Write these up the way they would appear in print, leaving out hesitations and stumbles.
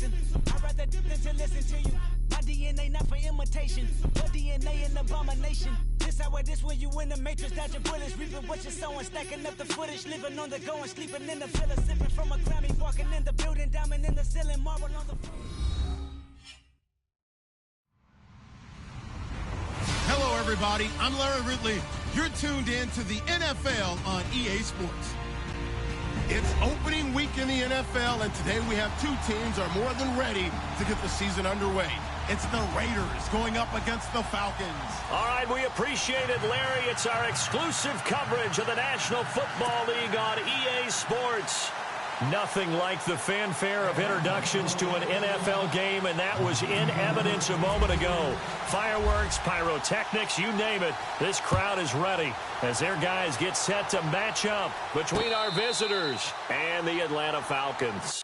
something. I'd rather than to listen to you. My DNA not for imitation. Your DNA an abomination. This when you in the matrix, dodging bullets, reaping what you're sowing, stacking up the footage, living on the go and sleeping in the villa, sipping from a Grammy, walking in the building, diamond in the ceiling, marble on the floor. Hello, everybody. I'm Larry Ridley. You're tuned in to the NFL on EA Sports. It's opening week in the NFL, and today we have two teams are more than ready to get the season underway. It's the Raiders going up against the Falcons. All right, we appreciate it, Larry. It's our exclusive coverage of the National Football League on EA Sports. Nothing like the fanfare of introductions to an NFL game, and that was in evidence a moment ago. Fireworks, pyrotechnics, you name it. This crowd is ready as their guys get set to match up between our visitors and the Atlanta Falcons.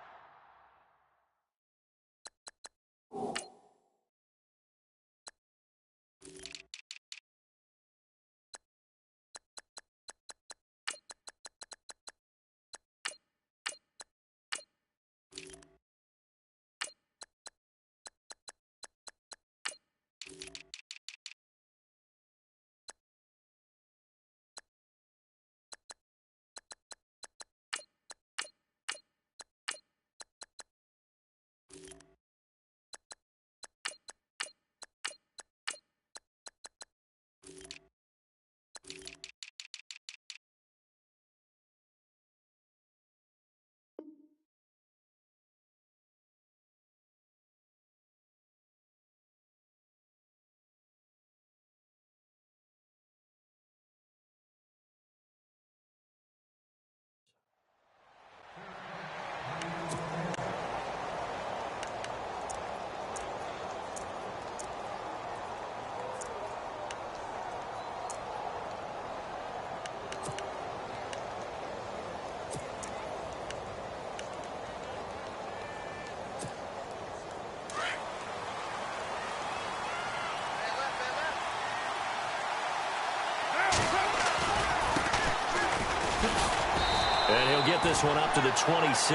And he'll get this one up to the 26.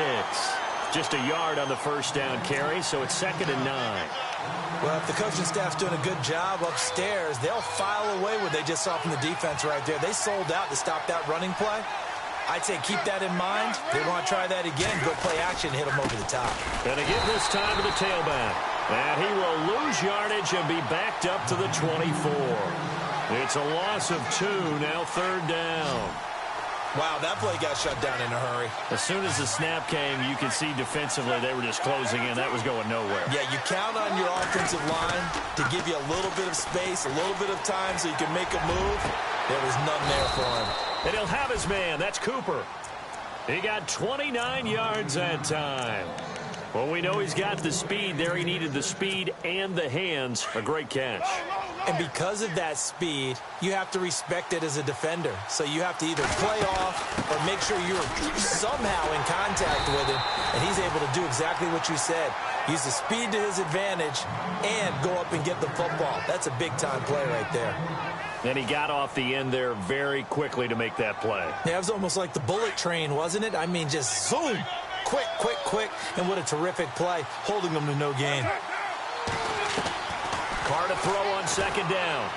Just a yard on the first down carry, so it's 2nd and 9. Well, if the coaching staff's doing a good job upstairs, they'll file away what they just saw from the defense right there. They sold out to stop that running play. I'd say keep that in mind. They want to try that again. Go play action, hit them over the top. And to give this time to the tailback. And he will lose yardage and be backed up to the 24. It's a loss of 2, now 3rd down. Wow, that play got shut down in a hurry. As soon as the snap came, you could see defensively they were just closing in. That was going nowhere. Yeah, you count on your offensive line to give you a little bit of space, a little bit of time so you can make a move. There was none there for him. And he'll have his man. That's Cooper. He got 29 yards that time. Well, we know he's got the speed there. He needed the speed and the hands. A great catch. And because of that speed, you have to respect it as a defender. So you have to either play off or make sure you're somehow in contact with him. And he's able to do exactly what you said. Use the speed to his advantage and go up and get the football. That's a big-time play right there. And he got off the end there very quickly to make that play. Yeah, it was almost like the bullet train, wasn't it? I mean, just zoom. Quick, quick, quick. And what a terrific play, holding them to no gain. Carr to throw on 2nd down.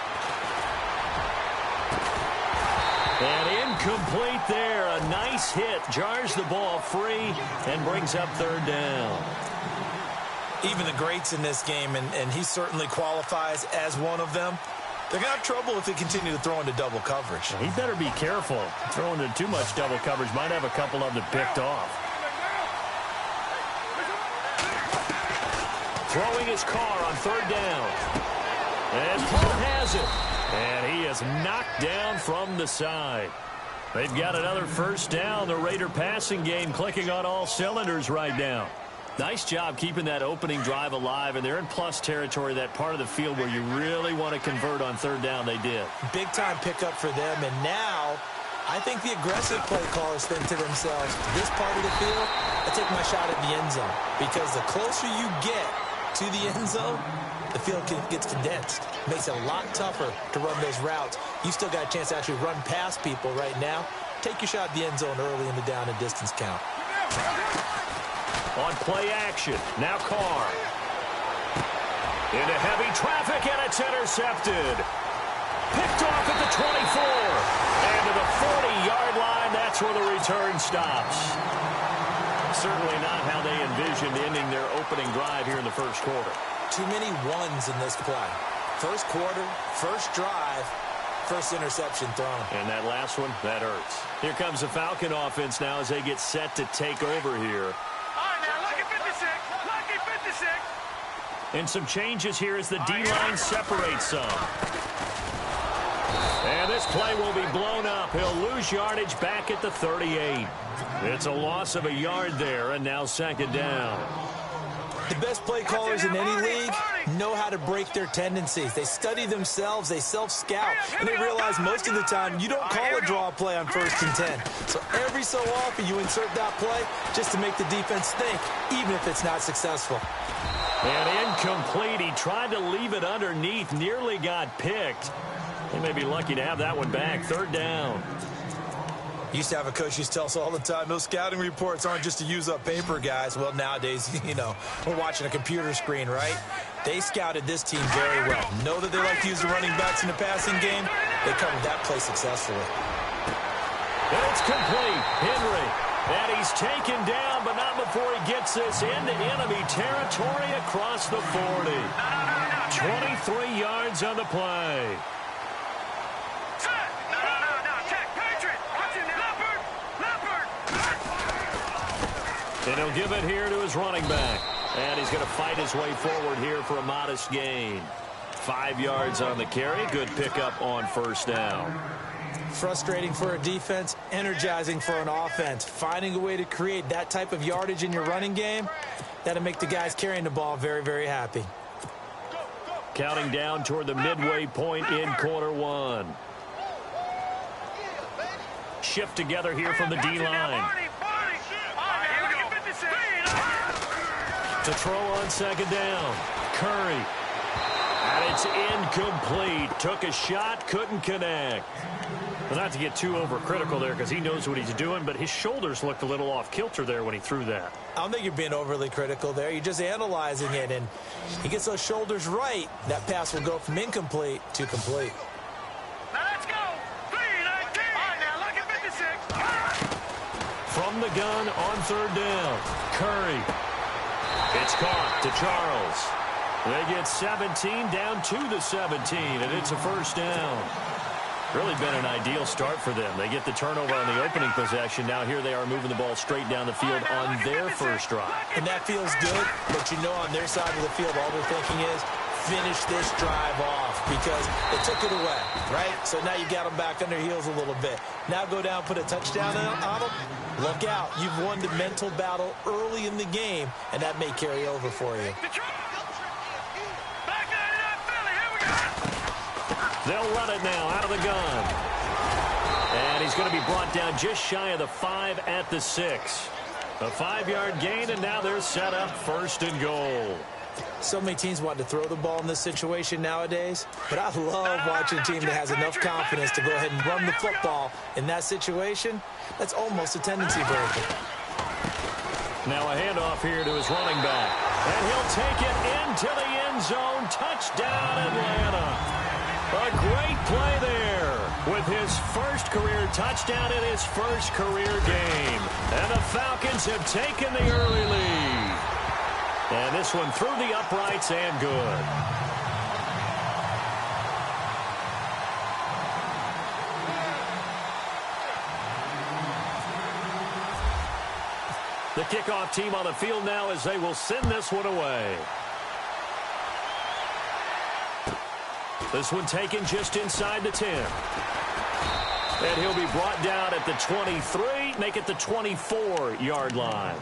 And incomplete there. A nice hit. Jars the ball free and brings up 3rd down. Even the greats in this game, and he certainly qualifies as one of them, they're going to have trouble if they continue to throw into double coverage. He better be careful. Throwing into too much double coverage might have a couple of them picked off. Throwing his Carr on 3rd down. And Paul has it. And he is knocked down from the side. They've got another 1st down. The Raider passing game clicking on all cylinders right now. Nice job keeping that opening drive alive, and they're in plus territory, that part of the field where you really want to convert on 3rd down. They did. Big-time pickup for them, and now I think the aggressive play callers think to themselves, this part of the field, I take my shot at the end zone, because the closer you get to the end zone, the field gets condensed. Makes it a lot tougher to run those routes. You still got a chance to actually run past people right now. Take your shot at the end zone early in the down and distance count. On play action. Now Carr. Into heavy traffic, and it's intercepted. Picked off at the 24. And to the 40-yard line, that's where the return stops. Certainly not how they envisioned ending their opening drive here in the first quarter. Too many ones in this play. First quarter, first drive, first interception thrown. And that last one, that hurts. Here comes the Falcon offense now as they get set to take over here. All right, now, lucky 56. Lucky 56. And some changes here as the D-line separates some. And this play will be blown up. He'll lose yardage back at the 38. It's a loss of a yard there, and now second down. The best play callers in any league know how to break their tendencies. They study themselves, they self-scout, and they realize most of the time you don't call a draw play on 1st and 10. So every so often you insert that play just to make the defense think, even if it's not successful. And incomplete. He tried to leave it underneath, nearly got picked. They may be lucky to have that one back. Third down. Used to have a coach used to tell us all the time, those scouting reports aren't just to use up paper, guys. Well, nowadays, we're watching a computer screen, right? They scouted this team very well. Know that they like to use the running backs in the passing game. They covered that play successfully. And it's complete. Henry. And he's taken down, but not before he gets this into enemy territory across the 40. 23 yards on the play. And he'll give it here to his running back. And he's going to fight his way forward here for a modest gain. 5 yards on the carry. Good pickup on first down. Frustrating for a defense, energizing for an offense. Finding a way to create that type of yardage in your running game, that'll make the guys carrying the ball very, very happy. Counting down toward the midway point in quarter one. Shift together here from the D-line. To throw on second down. Curry. And it's incomplete. Took a shot, couldn't connect. Well, not to get too overcritical there because he knows what he's doing, but his shoulders looked a little off kilter there when he threw that. I don't think you're being overly critical there. You're just analyzing it, and he gets those shoulders right. That pass will go from incomplete to complete. Now let's go. 3-19. All right, now look at 56. From the gun on third down. Curry. It's caught to Charles. They get 17 down to the 17, and it's a first down. Really been an ideal start for them. They get the turnover on the opening possession. Now here they are moving the ball straight down the field on their first drive. And that feels good, but on their side of the field, all they're thinking is finish this drive off because they took it away, right? So now you got them back on their heels a little bit. Now go down, put a touchdown on them. Look out. You've won the mental battle early in the game, and that may carry over for you. They'll run it now out of the gun. And he's going to be brought down just shy of the 5 at the 6. A 5-yard gain, and now they're set up first and goal. So many teams want to throw the ball in this situation nowadays, but I love watching a team that has enough confidence to go ahead and run the football in that situation. That's almost a tendency breaker. Now a handoff here to his running back. And he'll take it into the end zone. Touchdown, Atlanta. A great play there with his first career touchdown in his first career game. And the Falcons have taken the early lead. And this one through the uprights and good. The kickoff team on the field now as they will send this one away. This one taken just inside the 10. And he'll be brought down at the 23, make it the 24-yard line.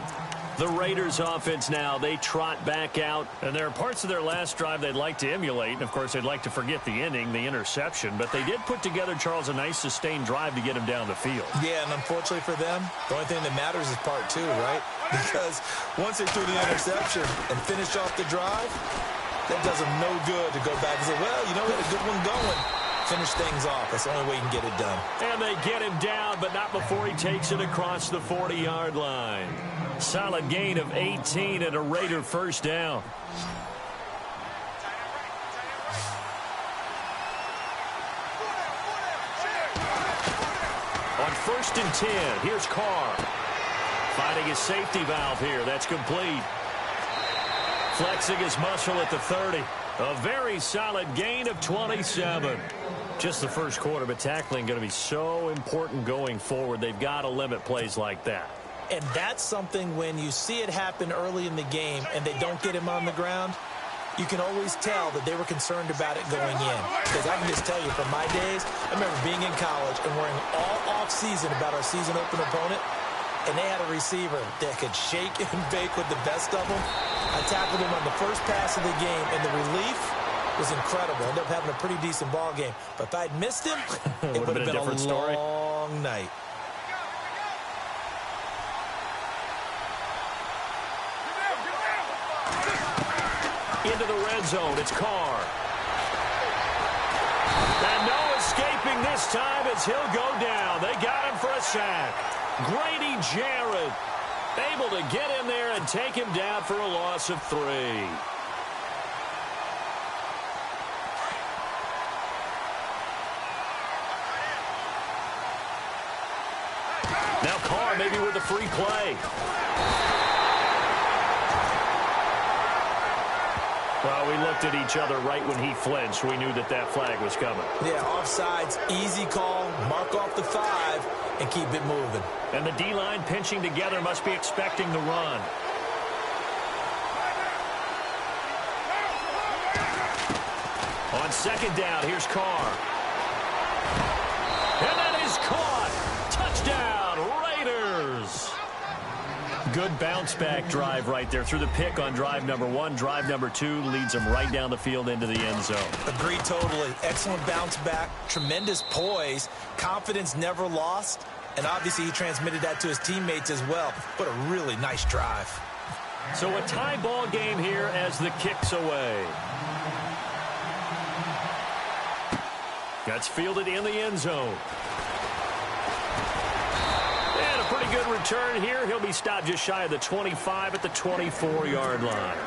The Raiders offense now, they trot back out. And there are parts of their last drive they'd like to emulate. And, of course, they'd like to forget the ending, the interception. But they did put together, Charles, a nice sustained drive to get him down the field. Yeah, and unfortunately for them, the only thing that matters is part 2, right? Because once they threw the interception and finished off the drive, that does them no good to go back and say, well, we had a good one going. Finish things off. That's the only way you can get it done. And they get him down, but not before he takes it across the 40-yard line. Solid gain of 18 and a Raider first down. On 1st and 10, here's Carr. Finding his safety valve here. That's complete. Flexing his muscle at the 30. A very solid gain of 27. Just the first quarter, but tackling going to be so important going forward. They've got to limit plays like that. And that's something when you see it happen early in the game and they don't get him on the ground, you can always tell that they were concerned about it going in. Because I can just tell you from my days, I remember being in college and worrying all off-season about our season open opponent, and they had a receiver that could shake and bake with the best of them. I tackled him on the first pass of the game, and the relief was incredible. Ended up having a pretty decent ball game. But if I'd missed him, it would have been a long night. Into the red zone, it's Carr. And no escaping this time as he'll go down. They got him for a sack. Grady Jarrett able to get in there and take him down for a loss of 3. Now Carr maybe with a free play. Well, we looked at each other right when he flinched. We knew that that flag was coming. Yeah, offsides, easy call, mark off the 5, and keep it moving. And the D-line pinching together must be expecting the run. On 2nd down, here's Carr. And that is caught. Touchdown, Raiders. Good bounce-back drive right there through the pick on drive number 1. Drive number 2 leads them right down the field into the end zone. Agreed totally. Excellent bounce back, tremendous poise, confidence never lost, and obviously he transmitted that to his teammates as well. But a really nice drive. So a tie ball game here as the kick's away. That's fielded in the end zone. And a pretty good return here. He'll be stopped just shy of the 25 at the 24-yard line.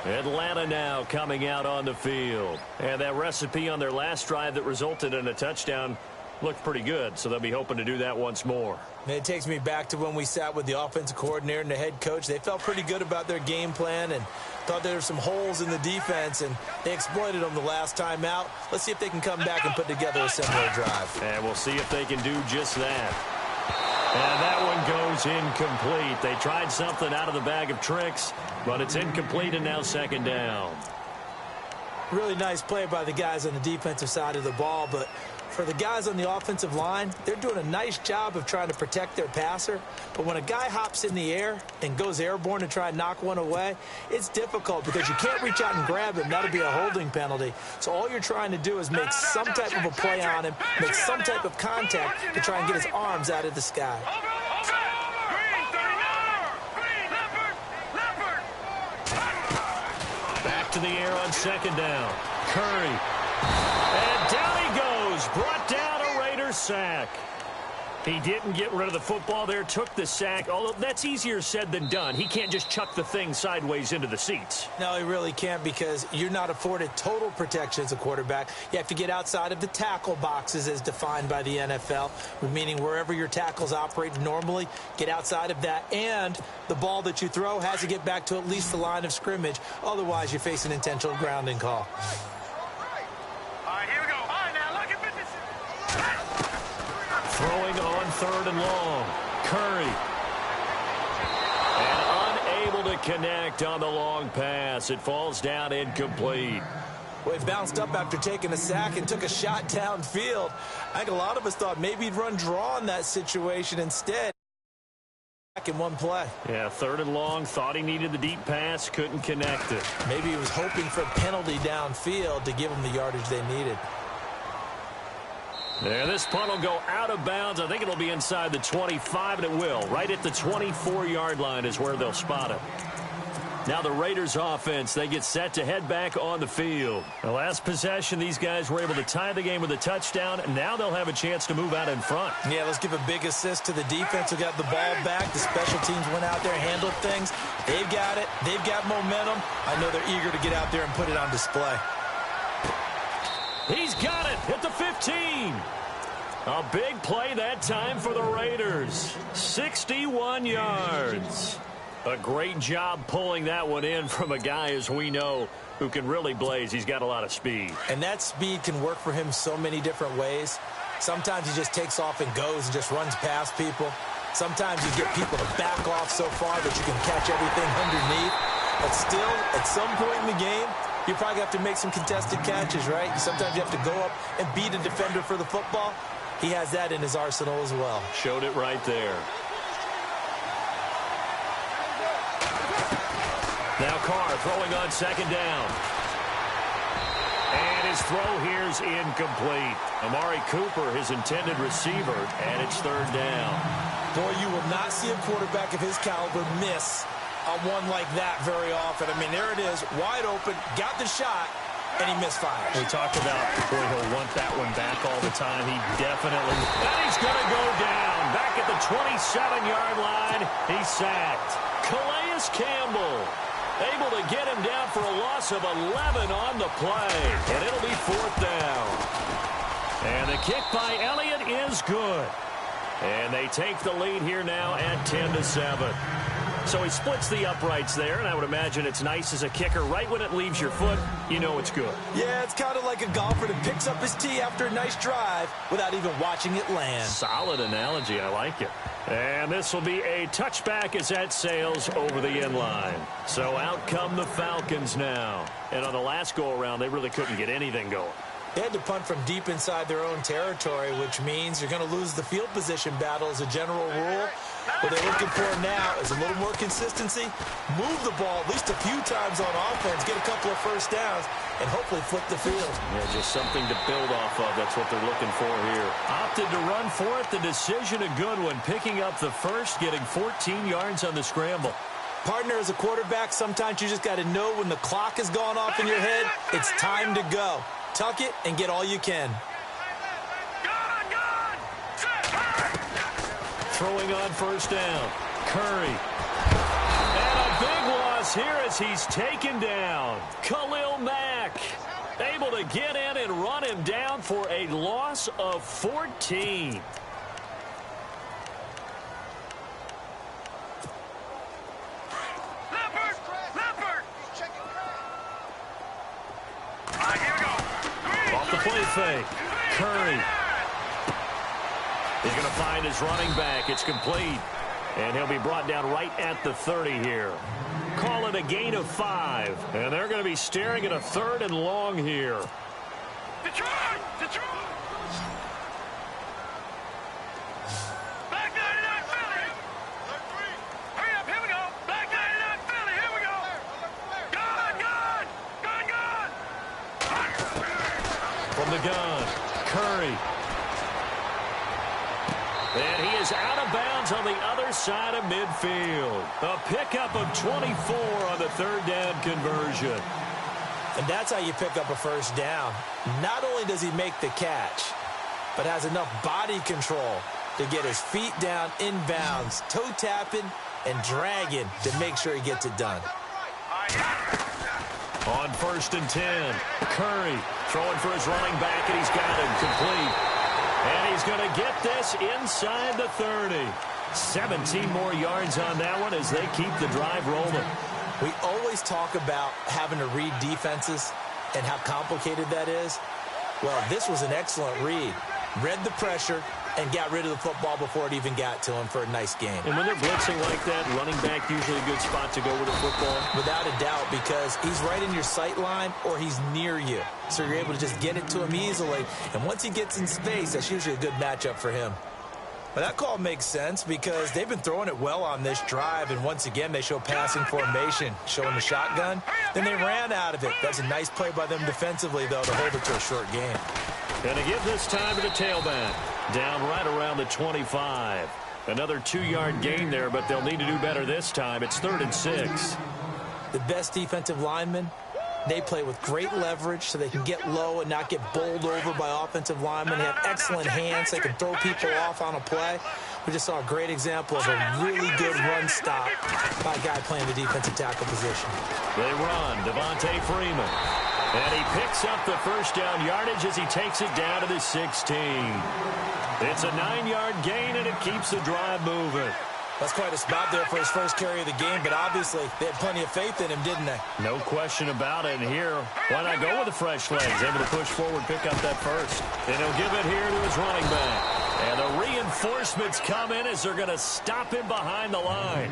Atlanta now coming out on the field. And that recipe on their last drive that resulted in a touchdown looked pretty good, so they'll be hoping to do that once more. And it takes me back to when we sat with the offensive coordinator and the head coach. They felt pretty good about their game plan and thought there were some holes in the defense, and they exploited them the last time out. Let's see if they can come back and put together a similar drive. And we'll see if they can do just that. And that one goes incomplete. They tried something out of the bag of tricks, but it's incomplete and now 2nd down. Really nice play by the guys on the defensive side of the ball, but for the guys on the offensive line, they're doing a nice job of trying to protect their passer. But when a guy hops in the air and goes airborne to try and knock one away, it's difficult because you can't reach out and grab him. That'll be a holding penalty. So all you're trying to do is make some type of a play on him, make some type of contact to try and get his arms out of the sky. Back to the air on 2nd down. Curry. And down he goes. Brought down a Raider sack. He didn't get rid of the football there, took the sack, although that's easier said than done. He can't just chuck the thing sideways into the seats. No, he really can't because you're not afforded total protection as a quarterback. You have to get outside of the tackle boxes as defined by the NFL, meaning wherever your tackles operate normally, get outside of that, and the ball that you throw has to get back to at least the line of scrimmage. Otherwise, you face an intentional grounding call. Throwing on 3rd and long. Curry. And unable to connect on the long pass. It falls down incomplete. Well, he bounced up after taking a sack and took a shot downfield. I think a lot of us thought maybe he'd run draw in that situation instead. In one play. Yeah, 3rd and long. Thought he needed the deep pass. Couldn't connect it. Maybe he was hoping for a penalty downfield to give him the yardage they needed. There, this punt will go out of bounds. I think it'll be inside the 25, and it will. Right at the 24-yard line is where they'll spot it. Now the Raiders offense, they get set to head back on the field. The last possession, these guys were able to tie the game with a touchdown. Now they'll have a chance to move out in front. Yeah, let's give a big assist to the defense who got the ball back. The special teams went out there and handled things. They've got it. They've got momentum. I know they're eager to get out there and put it on display. He's got it at the 15. A big play that time for the Raiders. 61 yards. A great job pulling that one in from a guy, as we know, who can really blaze. He's got a lot of speed. And that speed can work for him so many different ways. Sometimes he just takes off and goes and just runs past people. Sometimes you get people to back off so far that you can catch everything underneath. But still, at some point in the game, you probably have to make some contested catches, right? Sometimes you have to go up and beat a defender for the football. He has that in his arsenal as well. Showed it right there. Now Carr throwing on second down. And his throw here's incomplete. Amari Cooper, his intended receiver, and it's third down. Boy, you will not see a quarterback of his caliber miss a one like that very often. I mean, there it is, wide open, got the shot, and he misfires. We talked about, boy, he'll want that one back all the time. He definitely, and he's going to go down. Back at the 27-yard line, he's sacked. Calais Campbell able to get him down for a loss of 11 on the play. And it'll be fourth down. And the kick by Elliott is good. And they take the lead here now at 10-7. So he splits the uprights there, and I would imagine it's nice as a kicker. Right when it leaves your foot, you know it's good. Yeah, it's kind of like a golfer that picks up his tee after a nice drive without even watching it land. Solid analogy. I like it. And this will be a touchback as that sails over the end line. So out come the Falcons now. And on the last go-around, they really couldn't get anything going. They had to punt from deep inside their own territory, which means you're going to lose the field position battle as a general rule. What they're looking for now is a little more consistency, move the ball at least a few times on offense, get a couple of first downs, and hopefully flip the field. Yeah, just something to build off of. That's what they're looking for here. Opted to run for it. The decision a good one. Picking up the first, getting 14 yards on the scramble. Partner, as a quarterback, sometimes you just got to know when the clock has gone off in your head, it's time to go. Tuck it and get all you can. Throwing on first down. Curry. And a big loss here as he's taken down. Khalil Mack able to get in and run him down for a loss of 14. Off the play fake. Curry. He's going to find his running back. It's complete. And he'll be brought down right at the 30 here. Call it a gain of 5. And they're going to be staring at a 3rd and long here. Detroit! Detroit! Black 99 Philly! Hurry up, here we go! Black 99 Philly, here we go! Gun! From the gun, Curry. And he is out of bounds on the other side of midfield. A pickup of 24 on the 3rd down conversion. And that's how you pick up a first down. Not only does he make the catch, but has enough body control to get his feet down inbounds, toe tapping and dragging to make sure he gets it done. On 1st and 10, Curry throwing for his running back, and he's got him complete. And he's going to get this inside the 30. 17 more yards on that one as they keep the drive rolling. We always talk about having to read defenses and how complicated that is. Well, this was an excellent read. Read the pressure and got rid of the football before it even got to him for a nice game. And when they're blitzing like that, running back usually a good spot to go with the football. Without a doubt, because he's right in your sight line or he's near you. So you're able to just get it to him easily. And once he gets in space, that's usually a good matchup for him. But that call makes sense because they've been throwing it well on this drive. And once again, they show passing formation, showing the shotgun. Then they ran out of it. That's a nice play by them defensively, though, to hold it to a short game. Going to give this time to the tailback. Down right around the 25. Another 2-yard gain there, but they'll need to do better this time. It's 3rd and 6. The best defensive linemen, they play with great leverage so they can get low and not get bowled over by offensive linemen. They have excellent hands. They can throw people off on a play. We just saw a great example of a really good run stop by a guy playing the defensive tackle position. They run, Devontae Freeman. And he picks up the first down yardage as he takes it down to the 16. It's a 9-yard gain, and it keeps the drive moving. That's quite a spot there for his first carry of the game, but obviously they had plenty of faith in him, didn't they? No question about it. And here, why not go with the fresh legs? Able to push forward, pick up that first. And he'll give it here to his running back. And the reinforcements come in as they're going to stop him behind the line.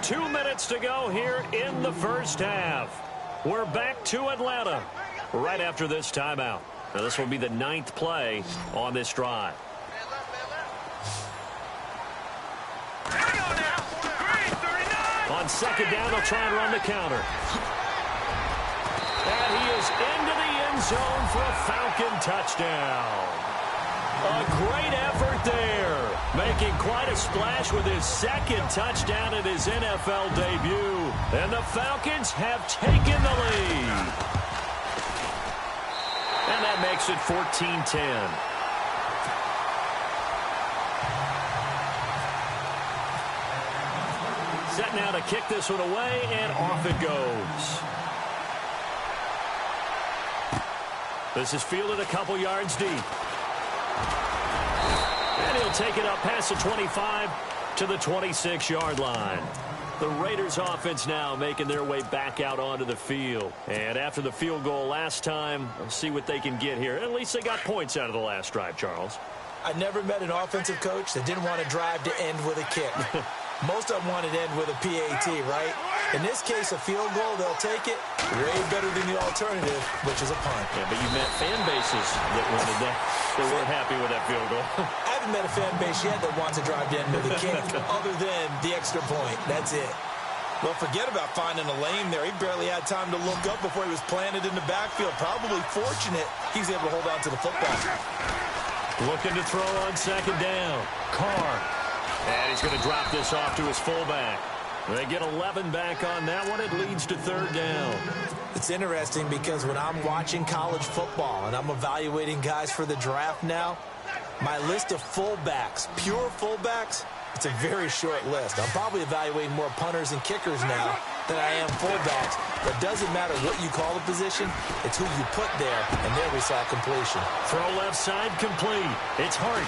2 minutes to go here in the first half. We're back to Atlanta right after this timeout. Now, this will be the 9th play on this drive. On second down, they'll try and run the counter. And he is into the end zone for a Falcon touchdown. A great effort there. Making quite a splash with his second touchdown in his NFL debut. And the Falcons have taken the lead. And that makes it 14-10. Set now to kick this one away, and off it goes. This is fielded a couple yards deep. And he'll take it up past the 25 to the 26-yard line. The Raiders offense now making their way back out onto the field. And after the field goal last time, let's see what they can get here. At least they got points out of the last drive, Charles. I never met an offensive coach that didn't want to drive to end with a kick. Most of them want it to end with a PAT, right? In this case, a field goal, they'll take it way better than the alternative, which is a punt. Yeah, but you met fan bases that wanted that. They weren't happy with that field goal. I haven't met a fan base yet that wants to drive to end with a kick other than the extra point. That's it. Well, forget about finding a lane there. He barely had time to look up before he was planted in the backfield. Probably fortunate he's able to hold on to the football. Looking to throw on second down. Carr. And he's going to drop this off to his fullback. They get 11 back on that one. It leads to third down. It's interesting because when I'm watching college football and I'm evaluating guys for the draft now, my list of fullbacks, pure fullbacks, it's a very short list. I'm probably evaluating more punters and kickers now than I am fullbacks. But it doesn't matter what you call the position. It's who you put there, and there we saw completion. Throw left side complete. It's Hart.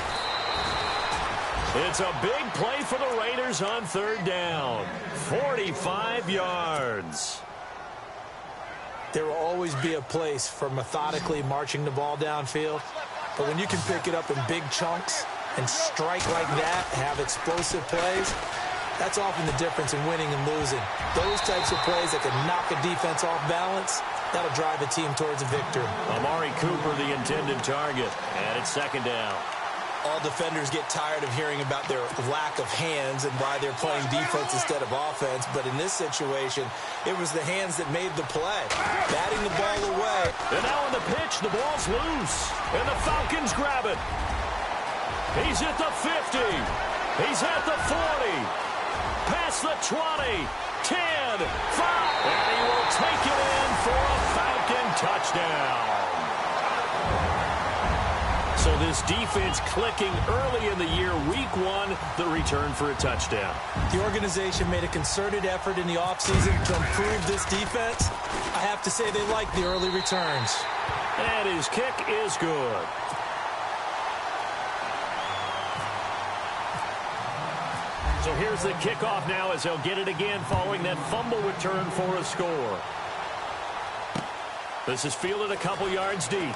It's a big play for the Raiders on third down. 45 yards. There will always be a place for methodically marching the ball downfield. But when you can pick it up in big chunks and strike like that, have explosive plays, that's often the difference in winning and losing. Those types of plays that can knock a defense off balance, that'll drive a team towards a victory. Amari Cooper, the intended target, and it's second down. All defenders get tired of hearing about their lack of hands and why they're playing defense instead of offense. But in this situation, it was the hands that made the play. Batting the ball away. And now on the pitch, the ball's loose. And the Falcons grab it. He's at the 50. He's at the 40. Past the 20. 10. 5. And he will take it in for a Falcon touchdown. So this defense clicking early in the year, week one, the return for a touchdown. The organization made a concerted effort in the offseason to improve this defense. I have to say they like the early returns. And his kick is good. So here's the kickoff now as they'll get it again following that fumble return for a score. This is fielded a couple yards deep.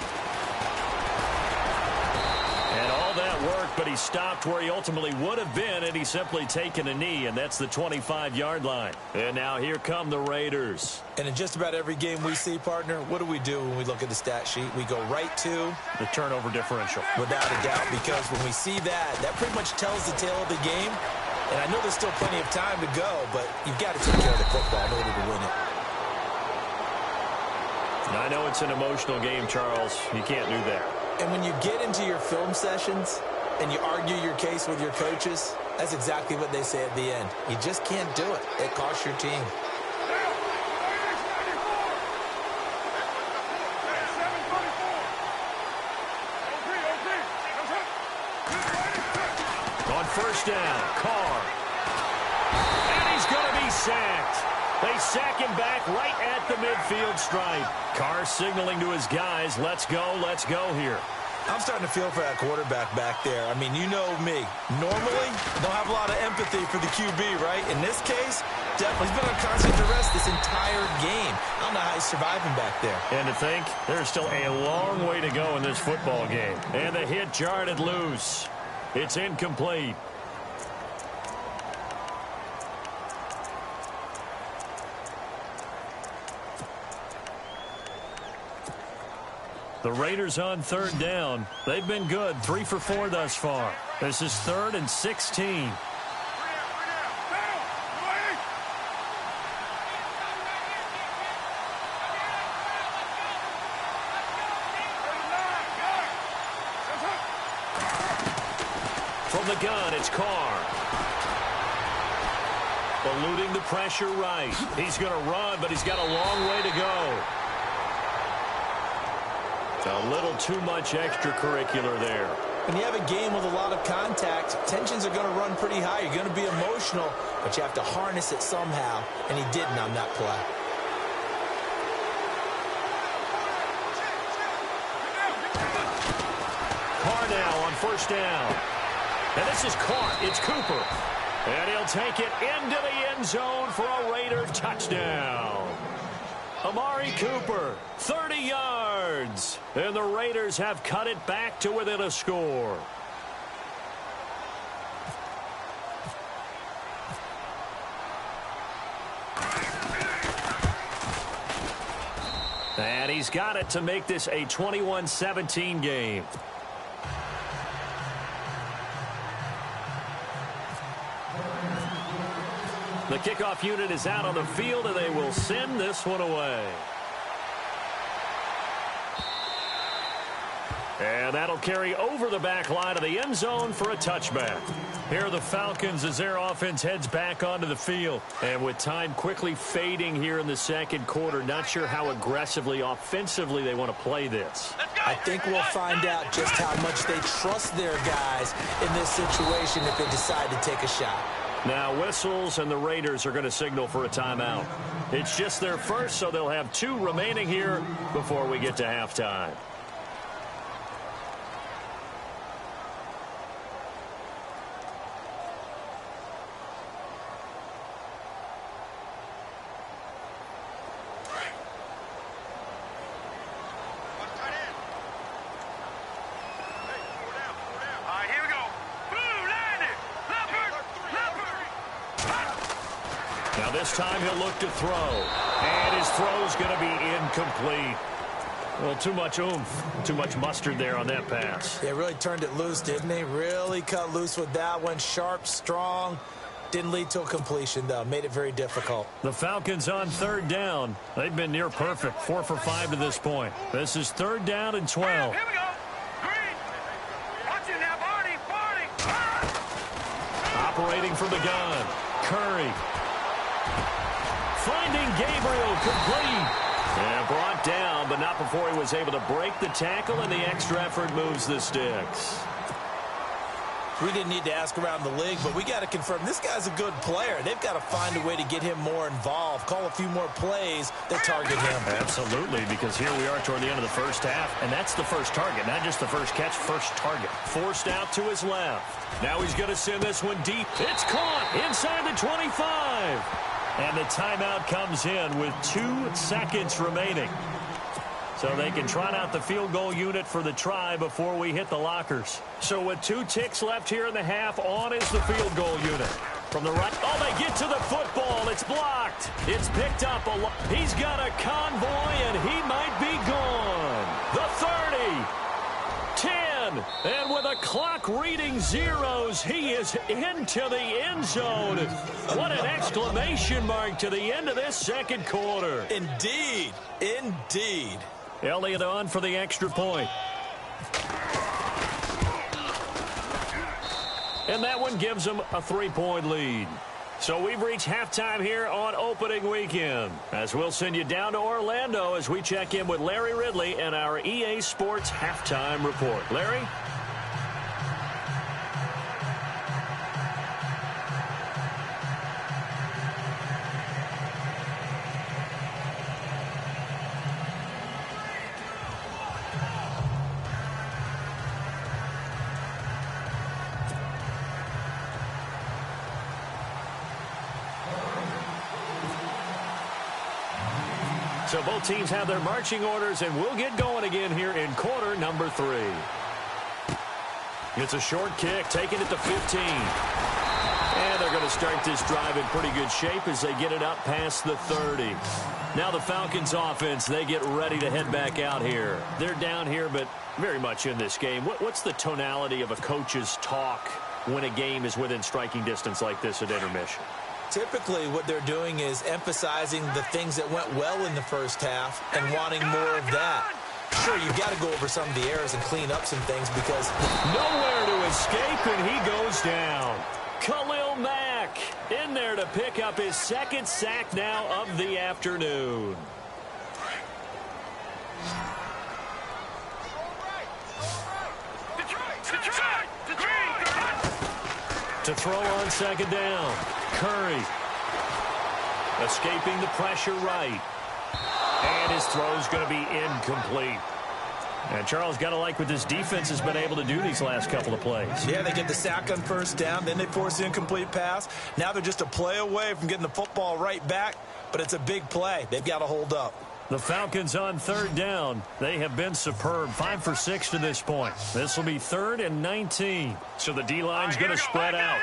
That worked, but he stopped where he ultimately would have been, and he's simply taken a knee, and that's the 25-yard line. And now here come the Raiders. And in just about every game we see, partner, what do we do when we look at the stat sheet? We go right to the turnover differential. Without a doubt, because when we see that, that pretty much tells the tale of the game. And I know there's still plenty of time to go, but you've got to take care of the football in order to win it. I know it's an emotional game, Charles. You can't do that. And when you get into your film sessions and you argue your case with your coaches, that's exactly what they say at the end. You just can't do it. It costs your team. first down. Carr. And he's going to be sacked. They sack him back right at the midfield stripe. Carr signaling to his guys, let's go here. I'm starting to feel for that quarterback back there. I mean, you know me. Normally, don't have a lot of empathy for the QB, right? In this case, definitely. He's been on constant duress this entire game. I don't know how he's surviving back there. And to think, there's still a long way to go in this football game. And the hit jarred it loose. It's incomplete. The Raiders on third down. They've been good, 3 for 4 thus far. This is 3rd and 16. From the gun, it's Carr. Eluding the pressure right. He's going to run, but he's got a long way to go. A little too much extracurricular there. When you have a game with a lot of contact, tensions are going to run pretty high. You're going to be emotional, but you have to harness it somehow, and he didn't on that play. Carr now on first down. And this is caught. It's Cooper. And he'll take it into the end zone for a Raider touchdown. Amari Cooper, 30 yards. And the Raiders have cut it back to within a score. And he's got it to make this a 21-17 game. The kickoff unit is out on the field, and they will send this one away. And that'll carry over the back line of the end zone for a touchback. Here are the Falcons as their offense heads back onto the field. And with time quickly fading here in the second quarter, not sure how aggressively, offensively they want to play this. I think we'll find out just how much they trust their guys in this situation if they decide to take a shot. Now whistles, and the Raiders are going to signal for a timeout. It's just their first, so they'll have 2 remaining here before we get to halftime. Now this time he'll look to throw. And his throw's going to be incomplete. Well, too much oomph, too much mustard there on that pass. They really turned it loose, didn't they? Really cut loose with that one. Sharp, strong. Didn't lead to a completion, though. Made it very difficult. The Falcons on third down. They've been near perfect, 4 for 5 to this point. This is 3rd down and 12. Here we go. Green. Watch it now, Barney. Operating from the gun. Curry. Finding Gabriel, complete. And brought down, but not before he was able to break the tackle, and the extra effort moves the sticks. We didn't need to ask around the league, but we got to confirm this guy's a good player. They've got to find a way to get him more involved, call a few more plays that target him. Absolutely, because here we are toward the end of the first half, and that's the first target, not just the first catch, first target. Forced out to his left. Now he's going to send this one deep. It's caught inside the 25. And the timeout comes in with 2 seconds remaining. So they can trot out the field goal unit for the try before we hit the lockers. So with 2 ticks left here in the half, on is the field goal unit. From the right, oh, they get to the football. It's blocked. It's picked up. He's got a convoy, and he might be gone. The 30. 10, and with a clock reading zeros, he is into the end zone. What an exclamation mark to the end of this second quarter. Indeed, indeed. Elliott on for the extra point. And that one gives them a 3-point lead. So we've reached halftime here on opening weekend, as we'll send you down to Orlando as we check in with Larry Ridley and our EA Sports halftime report. Larry? So both teams have their marching orders, and we'll get going again here in quarter number 3. It's a short kick, taking it to 15. And they're going to start this drive in pretty good shape as they get it up past the 30. Now the Falcons offense, they get ready to head back out here. They're down here, but very much in this game. What's the tonality of a coach's talk when a game is within striking distance like this at intermission? Typically, what they're doing is emphasizing the things that went well in the first half and wanting more of that. Sure, you've got to go over some of the errors and clean up some things because nowhere to escape, and he goes down. Khalil Mack in there to pick up his second sack now of the afternoon. To throw on second down, Curry escaping the pressure right. And his throw's going to be incomplete. And Charles, got to like what this defense has been able to do these last couple of plays. Yeah, they get the sack on first down, then they force the incomplete pass. Now they're just a play away from getting the football right back, but it's a big play. They've got to hold up. The Falcons on third down. They have been superb, 5 for 6 to this point. This will be 3rd and 19. So the D-line's going to spread out.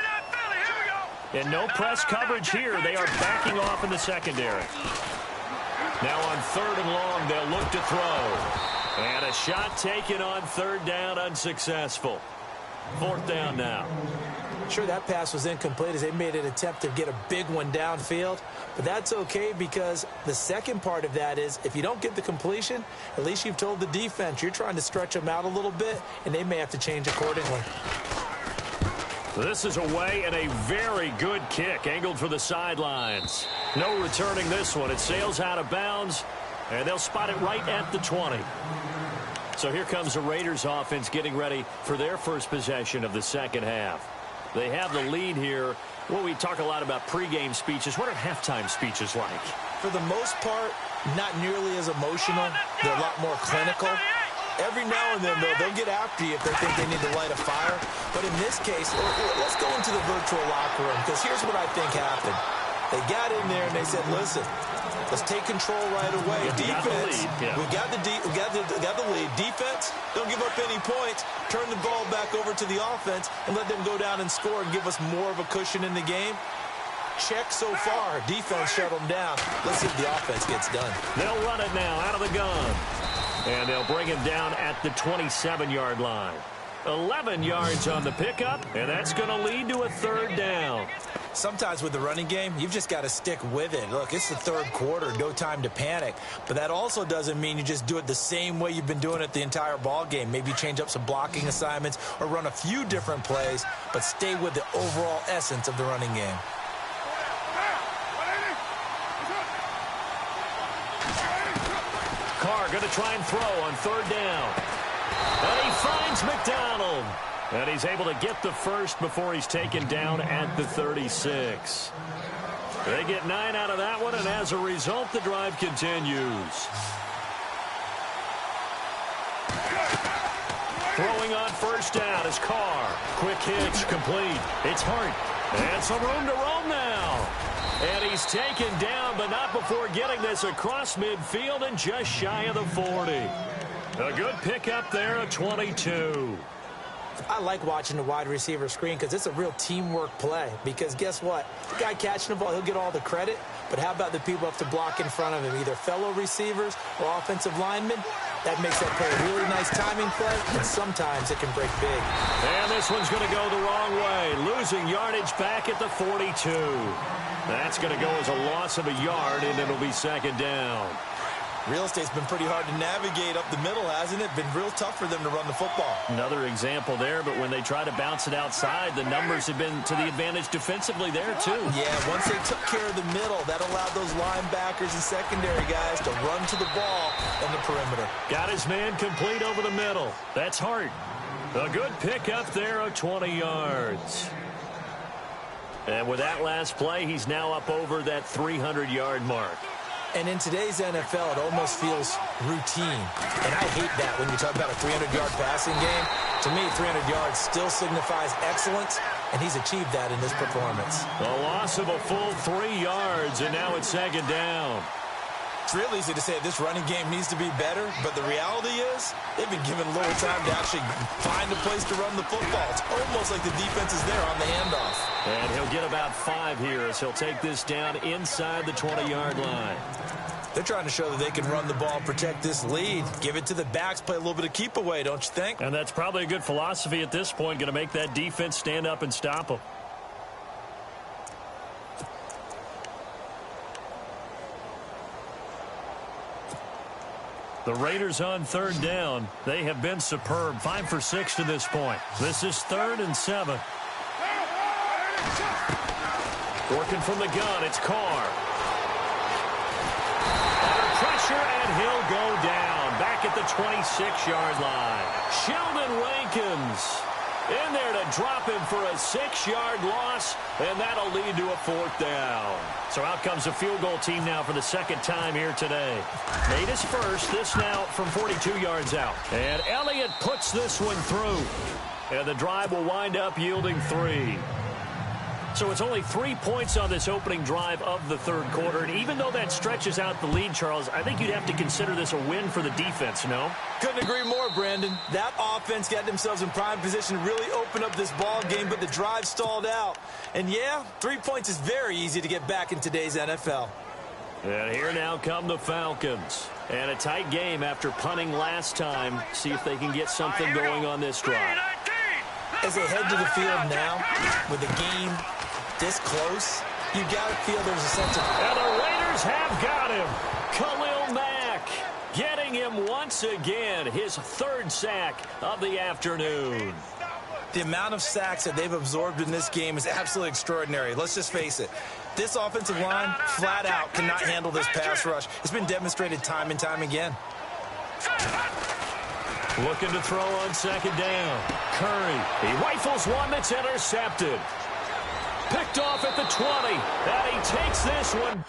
And no press coverage here. They are backing off in the secondary. Now on 3rd and long, they'll look to throw. And a shot taken on 3rd down, unsuccessful. 4th down now. Sure, that pass was incomplete as they made an attempt to get a big one downfield. But that's okay because the second part of that is if you don't get the completion, at least you've told the defense you're trying to stretch them out a little bit, and they may have to change accordingly. This is away and a very good kick angled for the sidelines. No returning this one. It sails out of bounds, and they'll spot it right at the 20. So here comes the Raiders offense getting ready for their first possession of the second half. They have the lead here. Well, we talk a lot about pregame speeches. What are halftime speeches like? For the most part, not nearly as emotional. They're a lot more clinical. Every now and then, though, they'll get after you if they think they need to light a fire. But in this case, let's go into the virtual locker room because here's what I think happened. They got in there and they said, listen, let's take control right away. Defense, we got the lead. Defense, don't give up any points. Turn the ball back over to the offense and let them go down and score and give us more of a cushion in the game. Check so far. Defense shut them down. Let's see if the offense gets done. They'll run it now out of the gun. And they'll bring him down at the 27-yard line. 11 yards on the pickup, and that's going to lead to a 3rd down. Sometimes with the running game, you've just got to stick with it. Look, it's the 3rd quarter, no time to panic. But that also doesn't mean you just do it the same way you've been doing it the entire ball game. Maybe change up some blocking assignments or run a few different plays, but stay with the overall essence of the running game. Carr going to try and throw on 3rd down. And he finds McDonald. And he's able to get the first before he's taken down at the 36. They get 9 out of that one, and as a result, the drive continues. Throwing on 1st down is Carr. Quick hitch, complete. It's Hart. And some room to roam now. And he's taken down, but not before getting this across midfield and just shy of the 40. A good pickup there at 22. I like watching the wide receiver screen because it's a real teamwork play. Because guess what? The guy catching the ball, he'll get all the credit. But how about the people have to block in front of him, either fellow receivers or offensive linemen? That makes that play a really nice timing play, and sometimes it can break big. And this one's going to go the wrong way, losing yardage back at the 42. That's going to go as a loss of a yard, and it'll be 2nd down. Real estate's been pretty hard to navigate up the middle, hasn't it? Been real tough for them to run the football. Another example there, but when they try to bounce it outside, the numbers have been to the advantage defensively there, too. Yeah, once they took care of the middle, that allowed those linebackers and secondary guys to run to the ball in the perimeter. Got his man complete over the middle. That's Hart. A good pickup there of 20 yards. And with that last play, he's now up over that 300-yard mark. And in today's NFL, it almost feels routine. And I hate that when you talk about a 300-yard passing game. To me, 300 yards still signifies excellence, and he's achieved that in this performance. A loss of a full 3 yards, and now it's 2nd down. It's real easy to say this running game needs to be better, but the reality is they've been given a little time to actually find a place to run the football. It's almost like the defense is there on the handoff. And he'll get about 5 here as he'll take this down inside the 20-yard line. They're trying to show that they can run the ball, protect this lead, give it to the backs, play a little bit of keep away, don't you think? And that's probably a good philosophy at this point, going to make that defense stand up and stop them. The Raiders on 3rd down. They have been superb. 5 for 6 to this point. This is 3rd and 7. Working from the gun, it's Carr. Under pressure, and he'll go down. Back at the 26-yard line. Sheldon Rankins in there to drop him for a 6-yard loss, and that'll lead to a 4th down. So out comes the field goal team now for the 2nd time here today. Made his first, this now from 42 yards out. And Elliott puts this one through. And the drive will wind up yielding 3. So it's only 3 points on this opening drive of the 3rd quarter. And even though that stretches out the lead, Charles, I think you'd have to consider this a win for the defense, no? Couldn't agree more, Brandon. That offense got themselves in prime position to really open up this ball game, but the drive stalled out. And, yeah, 3 points is very easy to get back in today's NFL. And here now come the Falcons. And a tight game after punting last time. See if they can get something going on this drive. As they head to the field now, with the game this close, you got to feel there's a sense of... And the Raiders have got him. Khalil Mack getting him once again, his 3rd sack of the afternoon. The amount of sacks that they've absorbed in this game is absolutely extraordinary. Let's just face it. This offensive line, flat out, cannot handle this pass rush. It's been demonstrated time and time again. Looking to throw on 2nd down. Curry, he rifles one that's intercepted. Picked off at the 20, and he takes this one.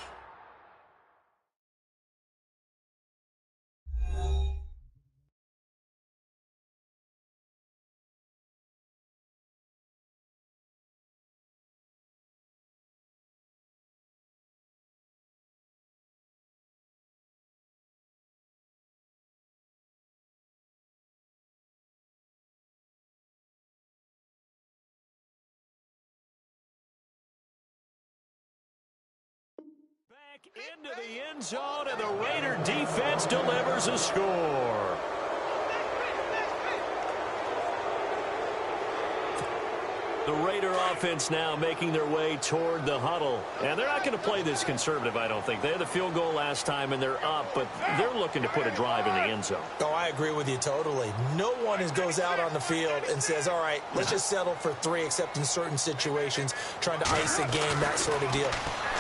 Into the end zone, and the Raider defense delivers a score. The Raider offense now making their way toward the huddle. And they're not going to play this conservative, I don't think. They had the field goal last time, and they're up, but they're looking to put a drive in the end zone. Oh, I agree with you totally. No one goes out on the field and says, all right, let's just settle for 3, except in certain situations, trying to ice a game, that sort of deal.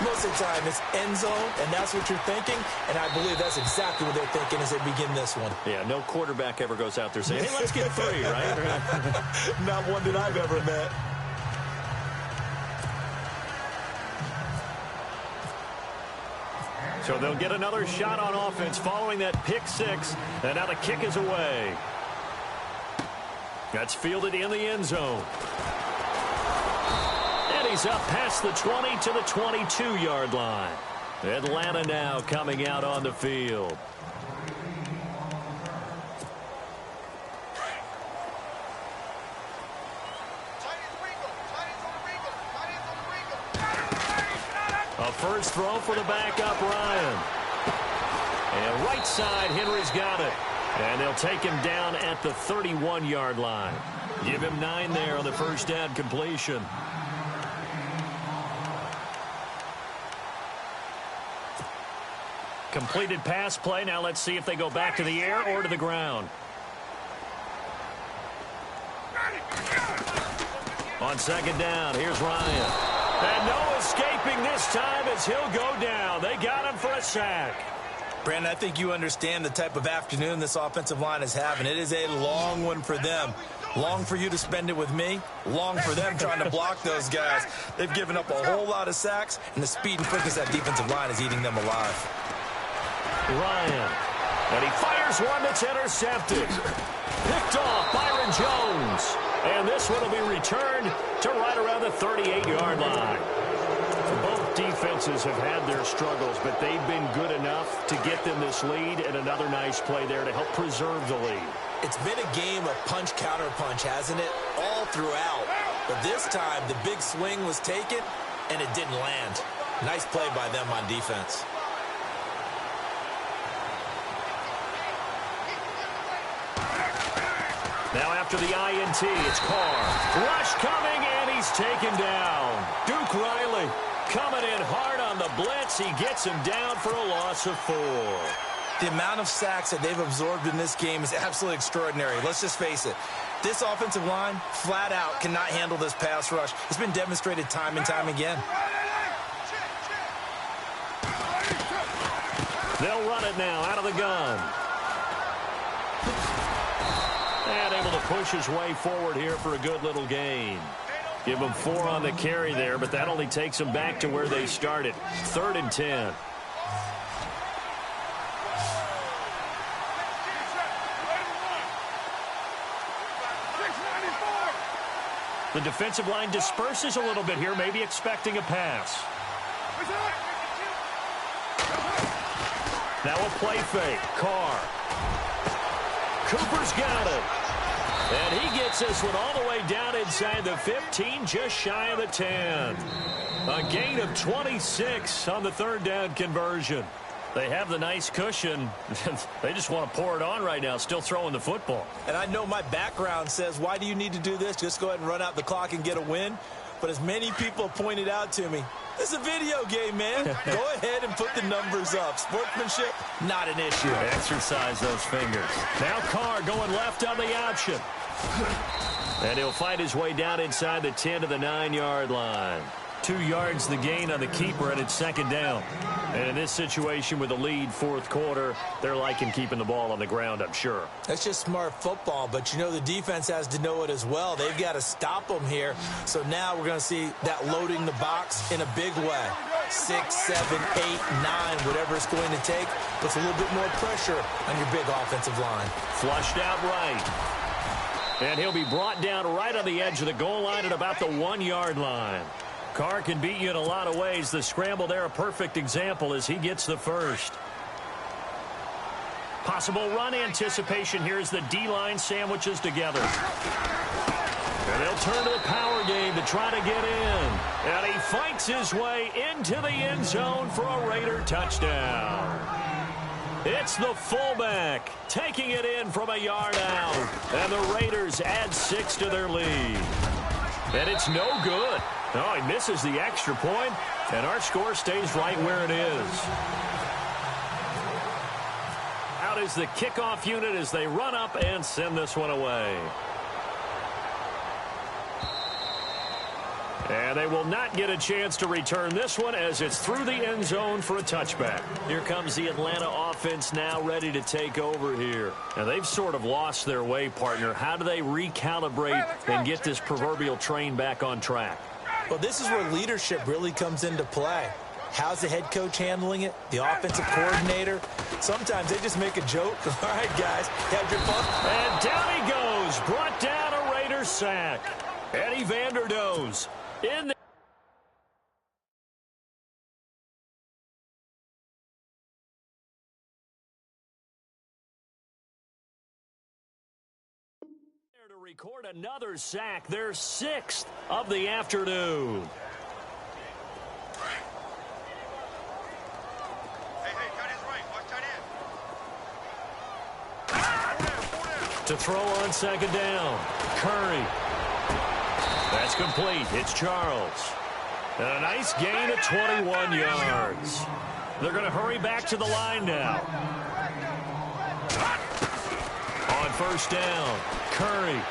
Most of the time, it's end zone, and that's what you're thinking, and I believe that's exactly what they're thinking as they begin this one. Yeah, no quarterback ever goes out there saying, hey, let's get 3, right? Not one that I've ever met. So they'll get another shot on offense following that pick 6, and now the kick is away. That's fielded in the end zone. And he's up past the 20 to the 22-yard line. Atlanta now coming out on the field. A first throw for the backup, Ryan. And right side, Henry's got it. And they'll take him down at the 31-yard line. Give him 9 there on the first down completion. Completed pass play. Now let's see if they go back to the air or to the ground. On second down, here's Ryan. And no escaping this time as he'll go down. They got him for a sack. Brandon, I think you understand the type of afternoon this offensive line is having. It is a long one for them. Long for you to spend it with me. Long for them trying to block those guys. They've given up a whole lot of sacks, and the speed and quickness of that defensive line is eating them alive. Ryan. And he fires one that's intercepted. Picked off Byron Jones. And this one will be returned to right around the 38-yard line. Both defenses have had their struggles, but they've been good enough to get them this lead, and another nice play there to help preserve the lead. It's been a game of punch-counter-punch, hasn't it? All throughout. But this time, the big swing was taken, and it didn't land. Nice play by them on defense. Now after the INT, it's Carr. Rush coming, and he's taken down. Duke Riley coming in hard on the blitz. He gets him down for a loss of 4. The amount of sacks that they've absorbed in this game is absolutely extraordinary. Let's just face it. This offensive line, flat out, cannot handle this pass rush. It's been demonstrated time and time again. They'll run it now out of the gun. And able to push his way forward here for a good little gain. Give him 4 on the carry there, but that only takes them back to where they started. 3rd and 10. The defensive line disperses a little bit here, maybe expecting a pass. Now a play fake. Carr. Cooper's got it. And he gets this one all the way down inside the 15, just shy of the 10. A gain of 26 on the 3rd down conversion. They have the nice cushion. They just want to pour it on right now, still throwing the football. And I know my background says, why do you need to do this? Just go ahead and run out the clock and get a win. But as many people pointed out to me, it's a video game, man. Go ahead and put the numbers up. Sportsmanship, not an issue. Exercise those fingers. Now Carr going left on the option. And he'll find his way down inside the 10 to the 9-yard line. 2 yards the gain on the keeper, and it's 2nd down. And in this situation with the lead 4th quarter, they're liking keeping the ball on the ground, I'm sure. That's just smart football, but you know the defense has to know it as well. They've got to stop them here. So now we're going to see that loading the box in a big way. 6, 7, 8, 9, whatever it's going to take, puts a little bit more pressure on your big offensive line. Flushed out right. And he'll be brought down right on the edge of the goal line at about the 1-yard line. Carr can beat you in a lot of ways. The scramble there, a perfect example as he gets the first. Possible run anticipation here as the D-line sandwiches together. And they'll turn to the power game to try to get in. And he fights his way into the end zone for a Raider touchdown. It's the fullback taking it in from a yard out. And the Raiders add 6 to their lead. And it's no good. Oh, he misses the extra point, and our score stays right where it is. Out is the kickoff unit as they run up and send this one away. And they will not get a chance to return this one as it's through the end zone for a touchback. Here comes the Atlanta offense now ready to take over here. Now they've sort of lost their way, partner. How do they recalibrate and get this proverbial train back on track? Well, this is where leadership really comes into play. How's the head coach handling it? The offensive coordinator? Sometimes they just make a joke. All right, guys, have your fun. And down he goes. Brought down a Raider sack. Eddie Vanderdoes in there to record another sack, their 6th of the afternoon. Hey, tight end's right. Watch tight end. To throw on 2nd down. Curry. That's complete. It's Charles. And a nice gain of 21 yards. They're going to hurry back to the line now. On 1st down, Curry.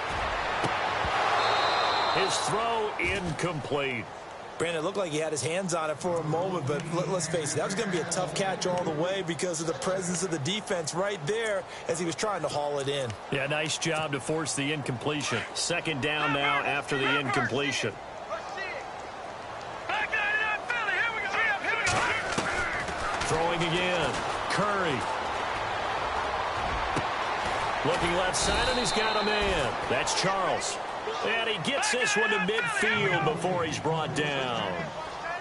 His throw incomplete. Brandon, it looked like he had his hands on it for a moment, but let's face it, that was going to be a tough catch all the way because of the presence of the defense right there as he was trying to haul it in. Yeah, nice job to force the incompletion. 2nd down now after the incompletion. Throwing again. Curry. Looking left side, and he's got a man. That's Charles. And he gets this one to midfield before he's brought down.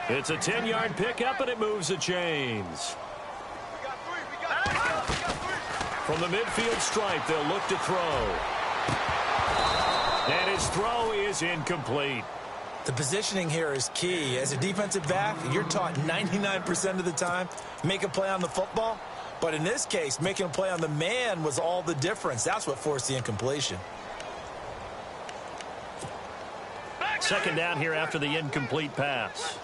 It's a 10-yard pickup, and it moves the chains. From the midfield stripe, they'll look to throw. And his throw is incomplete. The positioning here is key. As a defensive back, you're taught 99% of the time, make a play on the football. But in this case, making a play on the man was all the difference. That's what forced the incompletion. Second down here after the incomplete pass.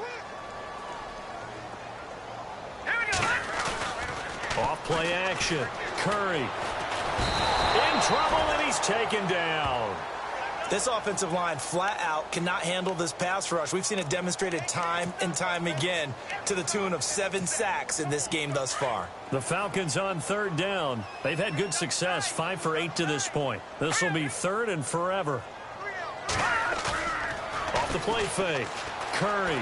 Off play action. Curry. In trouble, and he's taken down. This offensive line flat out cannot handle this pass rush. We've seen it demonstrated time and time again to the tune of 7 sacks in this game thus far. The Falcons on third down. They've had good success, 5 for 8 to this point. This will be third and forever. Off the play fake. Curry.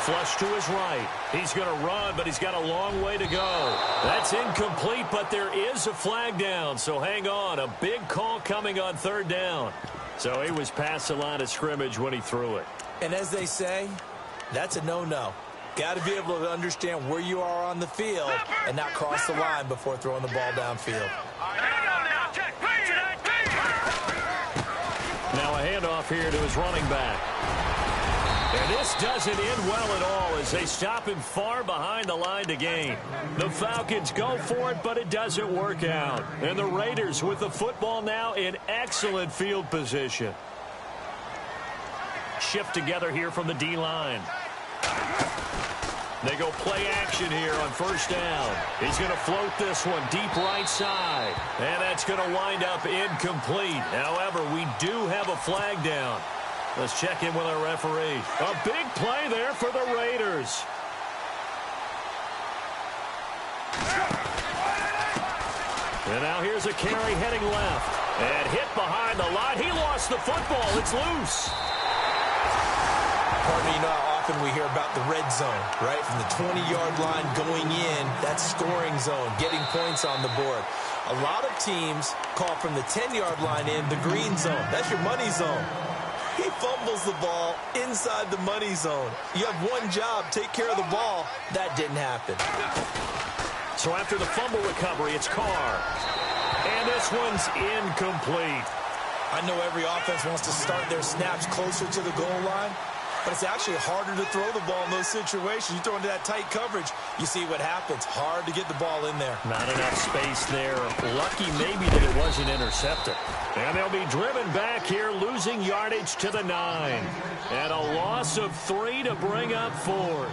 Flush to his right. He's going to run, but he's got a long way to go. That's incomplete, but there is a flag down, so hang on. A big call coming on third down. So he was past the line of scrimmage when he threw it. And as they say, that's a no-no. Got to be able to understand where you are on the field and not cross the line before throwing the ball downfield. Now a handoff here to his running back. And this doesn't end well at all as they stop him far behind the line to gain. The Falcons go for it, but it doesn't work out. And the Raiders with the football now in excellent field position. Shift together here from the D-line. They go play action here on first down. He's going to float this one deep right side. And that's going to wind up incomplete. However, we do have a flag down. Let's check in with our referee. A big play there for the Raiders. And now here's a carry heading left. And hit behind the line. He lost the football. It's loose. Partner, you know how often we hear about the red zone, right? From the 20-yard line going in, that's scoring zone, getting points on the board. A lot of teams call from the 10-yard line in the green zone. That's your money zone. He fumbles the ball inside the money zone. You have one job, take care of the ball. That didn't happen. So after the fumble recovery, it's Carr. And this one's incomplete. I know every offense wants to start their snaps closer to the goal line, but it's actually harder to throw the ball in those situations. You throw into that tight coverage, you see what happens. Hard to get the ball in there. Not enough space there. Lucky maybe that it wasn't intercepted. And they'll be driven back here, losing yardage to the 9. And a loss of 3 to bring up 4.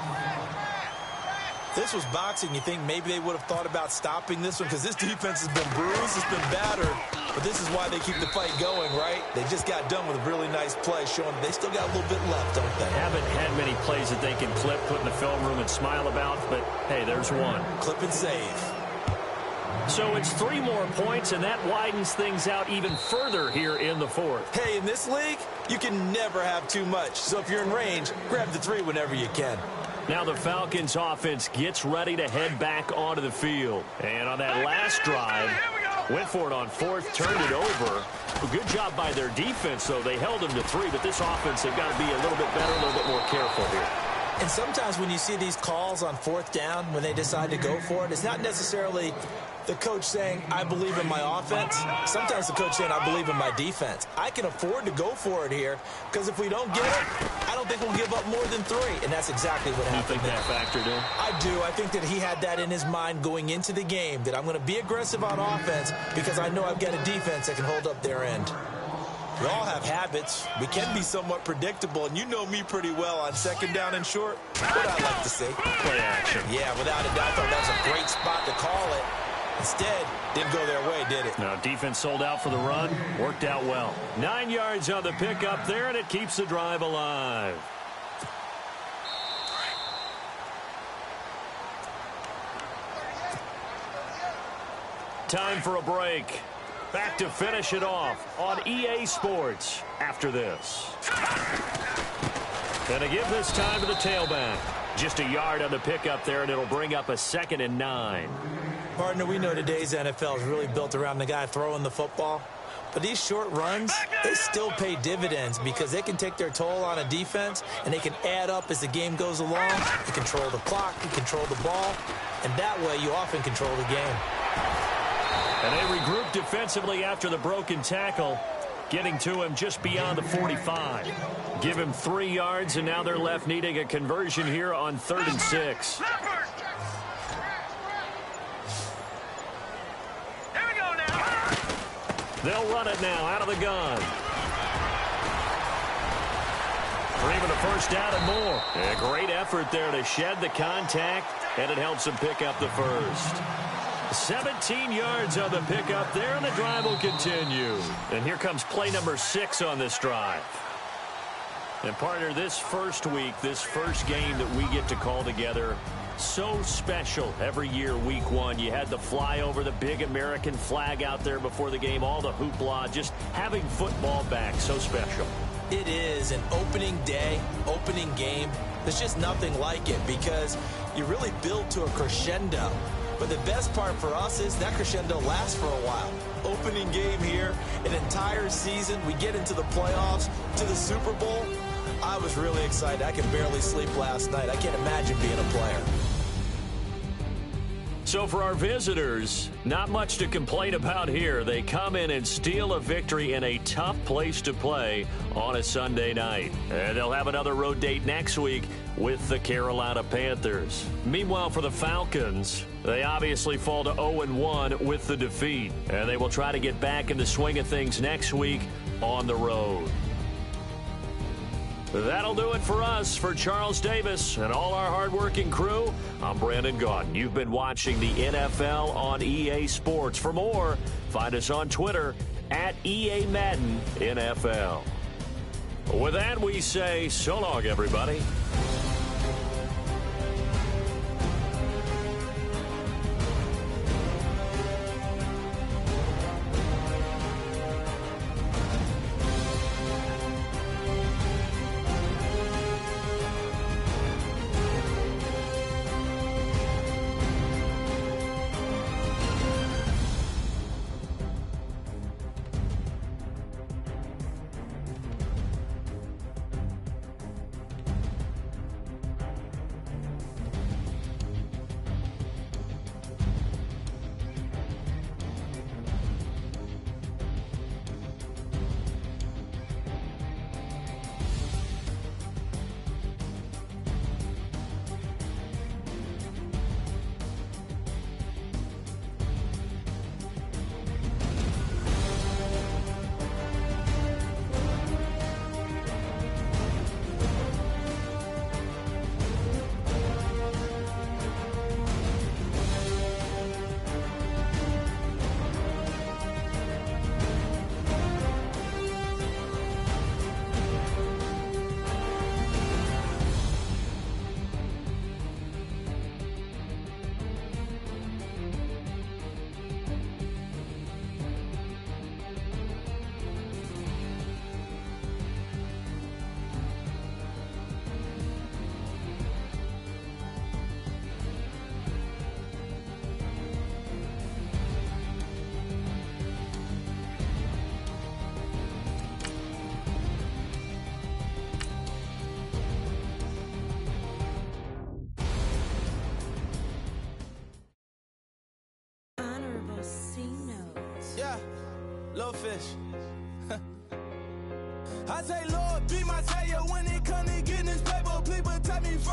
This was boxing. You think maybe they would have thought about stopping this one because this defense has been bruised, it's been battered. But this is why they keep the fight going, right? They just got done with a really nice play, showing they still got a little bit left, don't they? Haven't had many plays that they can clip, put in the film room, and smile about, but hey, there's one. Clip and save. So it's 3 more points, and that widens things out even further here in the 4th. Hey, in this league, you can never have too much. So if you're in range, grab the 3 whenever you can. Now the Falcons offense gets ready to head back onto the field. And on that last drive, went for it on 4th, turned it over. A good job by their defense, though. They held them to 3, but this offense, they've got to be a little bit better, a little bit more careful here. And sometimes when you see these calls on 4th down, when they decide to go for it, it's not necessarily the coach saying, I believe in my offense. Sometimes the coach saying, I believe in my defense. I can afford to go for it here because if we don't get it, I don't think we'll give up more than 3. And that's exactly what happened. You think that factored in? I do. I think that he had that in his mind going into the game, that I'm going to be aggressive on offense because I know I've got a defense that can hold up their end. We all have habits. We can be somewhat predictable, and you know me pretty well on 2nd down and short. What I like to see. Play action. Yeah, without a doubt, that was a great spot to call it. Instead, didn't go their way, did it? No, defense sold out for the run. Worked out well. 9 yards on the pickup there, and it keeps the drive alive. Time for a break. Back to finish it off on EA Sports after this. And to give this time to the tailback. Just a yard on the pickup there, and it'll bring up a 2nd and 9. Partner, we know today's NFL is really built around the guy throwing the football. But these short runs, they still pay dividends because they can take their toll on a defense, and they can add up as the game goes along. You control the clock, you control the ball, and that way you often control the game. And they regroup defensively after the broken tackle, getting to him just beyond the 45. Give him 3 yards, and now they're left needing a conversion here on 3rd and 6. They'll run it now out of the gun. For even a first down and more. A great effort there to shed the contact, and it helps them pick up the first. 17 yards on the pickup there, and the drive will continue. And here comes play number 6 on this drive. And partner, this first week, this first game that we get to call together, so special every year, week 1. You had the flyover, the big American flag out there before the game, all the hoopla, just having football back, so special. It is an opening day, opening game. There's just nothing like it because you really build to a crescendo. But the best part for us is that crescendo lasts for a while. Opening game here, an entire season. We get into the playoffs, to the Super Bowl. I was really excited. I could barely sleep last night. I can't imagine being a player. So for our visitors, not much to complain about here. They come in and steal a victory in a tough place to play on a Sunday night. And they'll have another road date next week with the Carolina Panthers. Meanwhile, for the Falcons, they obviously fall to 0-1 with the defeat. And they will try to get back in the swing of things next week on the road. That'll do it for us. For Charles Davis and all our hardworking crew, I'm Brandon Gaudin. You've been watching the NFL on EA Sports. For more, find us on Twitter at EA Madden NFL. With that, we say so long, everybody. Little fish. I say, Lord, be my savior when it comes to getting this paper. Please protect me from